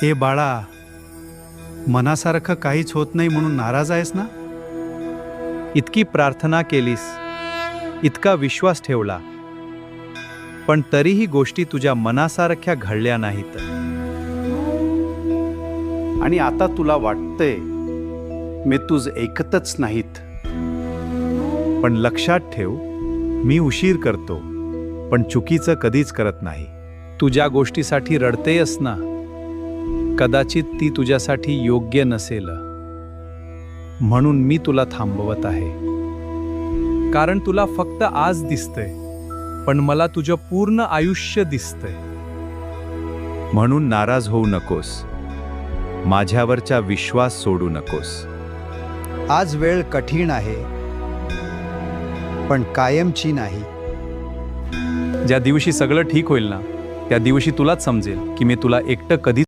ए बाळा, मनासारखं काहीच होत नाही म्हणून नाराज आहेस ना? इतकी प्रार्थना केलीस, इतका विश्वास ठेवला, पण तरीही गोष्टी तुझ्या मनासारख्या घडल्या नाहीत. आणि आता तुला वाटतंय मी तुझ ऐकतच नाहीत. पण लक्षात ठेव, मी उशीर करतो, पण चुकीचं कधीच करत नाही. तू ज्या गोष्टीसाठी रडतेयस ना, कदाचित ती तुझ्यासाठी योग्य नसेल. म्हणून मी तुला थांबवत आहे. कारण तुला फक्त आज दिसतंय, पण मला तुझं पूर्ण आयुष्य दिसतंय. म्हणून नाराज होऊ नकोस, माझ्यावरचा विश्वास सोडू नकोस. आज वेळ कठीण आहे, पण कायमची नाही. ज्या दिवशी सगळं ठीक होईल ना, त्या दिवशी तुलाच समजेल की मी तुला एकटं कधीच